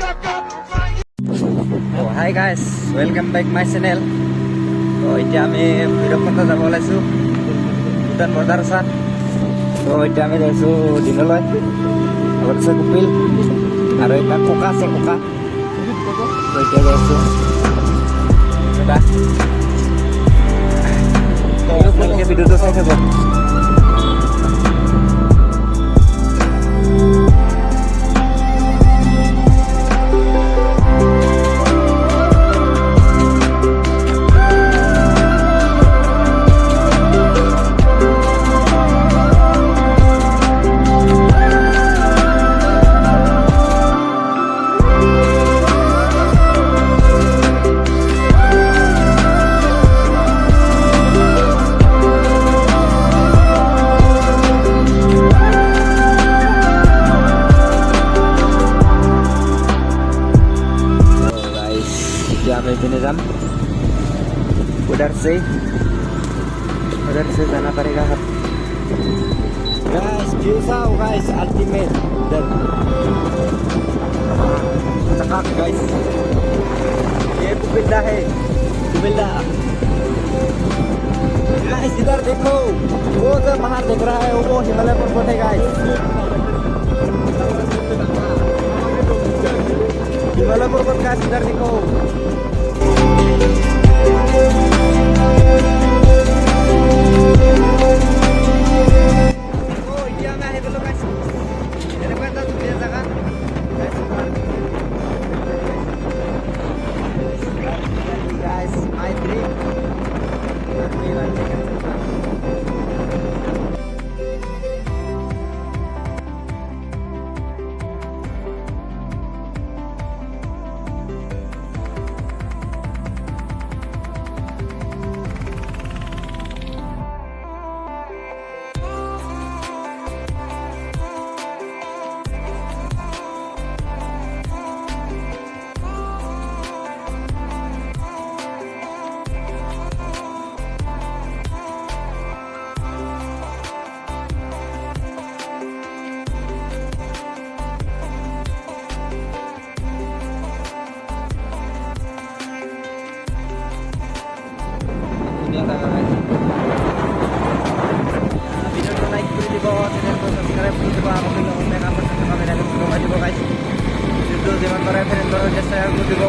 Oh, hi guys, welcome back my channel. So এতিয়া আমি ভৈৰৱকুণ্ড যাব ওলাইছোঁ ভূটান বৰ্ডাৰ ওচৰত। তো এতিয়া আমি যাইছোঁ দিনলৈ। আগত আছে কপিল আৰু এটা ককা আছে ককা। তো এতিয়া যাইছোঁ দাদা। আপোনালোকে ভিডিঅ'টো চাই থাকক। আমি এখানে যাম उधर से जाना पड़ेगा गाइस व्यू आओ गाइस अल्टीमेट इधर चकाक गाइस ये कुबिल्ला है कुबिल्ला गाइस इधर देखो वो जो बाहर दिख रहा है वो हिमालय पर्वत है गाइस हिमालय पर्वत का इधर देखो ভিডিওটো লাইক কৰি দিব চেনেলটো সাবস্ক্ৰাইব কৰি দিব আকৌ অন্য কাম আছে কামেৰা কৰি দিব গাইছ ভিডিওটো যিমান পাৰে ফ্ৰেণ্ডৰ সৈতে শ্বেয়াৰ কৰি দিব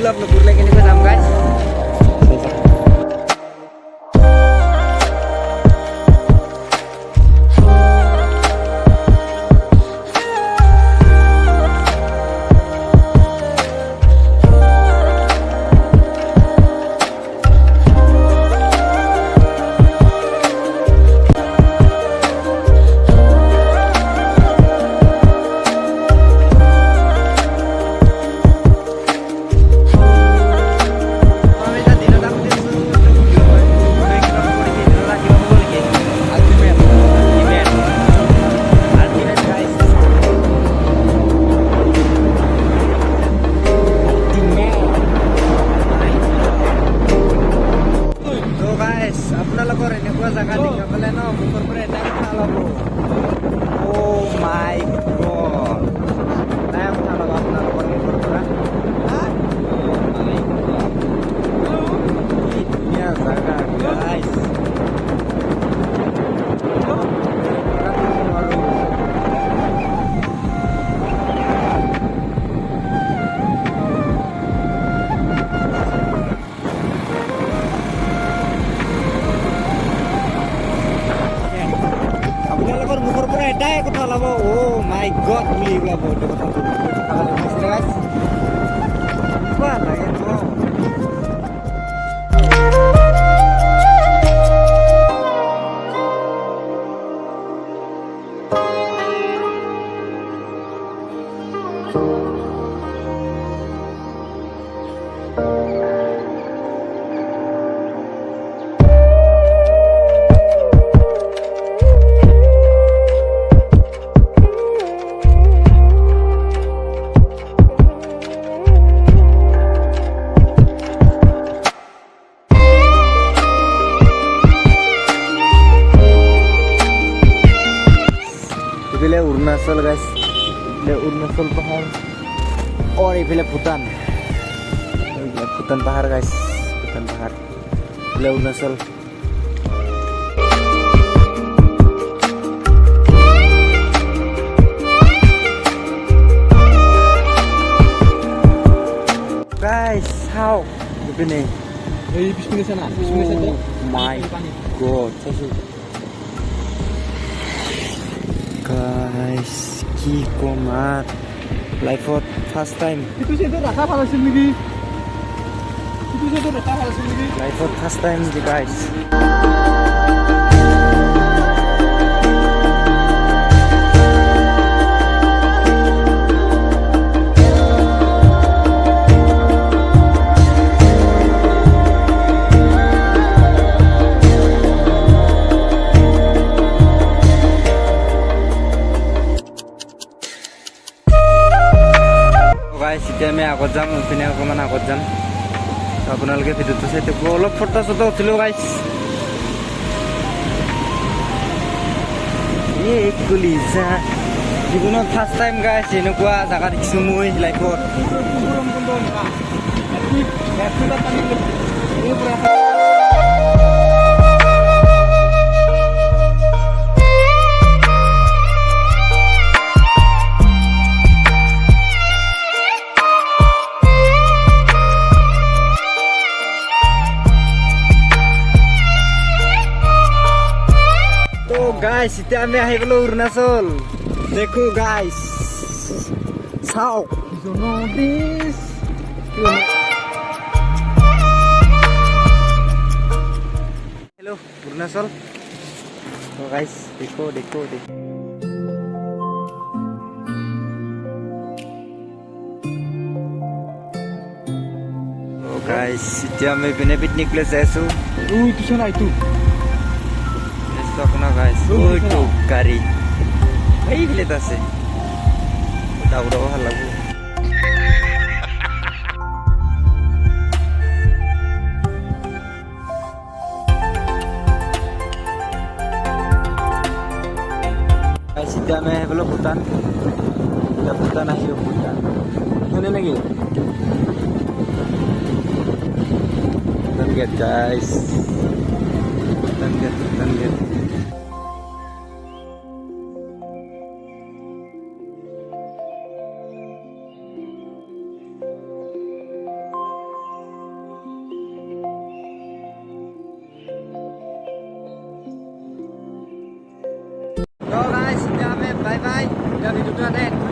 Nubur lagi nih bersama guys. আপোনালোকৰ এনেকুৱা জায়গা দেখা পালে ন মুখৰ পৰা এটাই কথা ল'ব অ' মাই গড এটাই কথা ল'ব আপোনালোকৰ মুখৰ পৰা কি ধুনীয়া জাগা গাইছ মুখৰ পৰা এটাই কথা ওলাব অ' মাই গড বুলি ওলাব এইটো কথাটো লাগে ন অৰুণাচল পাহাৰ और এইফালে ভূটান পাহাৰ গাইছ ভূটান পাহাৰ এইফালে অৰুণাচল গাইছ চাও এইপিনে এই পিছপিনে চানা পিছপিনে চাইতে মাই গড চাইছো গাইছ কি কম আর লাইফত ফার্স্ট টাইম ইটো চাইতে ৰাখা ভাল আছিল নেকি ইটো চাইতে ৰাখা ভাল আছিল নেকি লাইফত ফার্স্ট টাইম দি গাইছ এতিয়া আমি আগত যাম ইপিনে অকণমান আগত যাম আপোনালোকে ভিডিঅ'টো চাই থাকিব অলপ ফটো চটো উঠিলোঁ গাইছ এই কলিজা জীৱনত ফাৰ্ষ্ট টাইম গাইছ এনেকুৱা জেগা দেখিছোঁ মই লাইফত গাইছ এতিয়া আমি আহি গ'লো অৰুণাচল দেখো গাইছ চাও হেল্ল' অৰুণাচল গাইছ দেখো দেখো দেখো গাইছ এতিয়া আমি পিনে পিকনিক প্লেচ যাই আছো পিছন আইটো আপনার গাইস ওই তো গাড়ি এই ফেলে আছে দাউড়াও ভাল লাগবো গাইস এতিয়া আমি আহি গ'লো ভূটান এতিয়া ভূটান আহিলোঁ ভূটান শুনে নেকি Bhutan gate guys Bhutan gate So guys, kita bye bye. Udah video tuh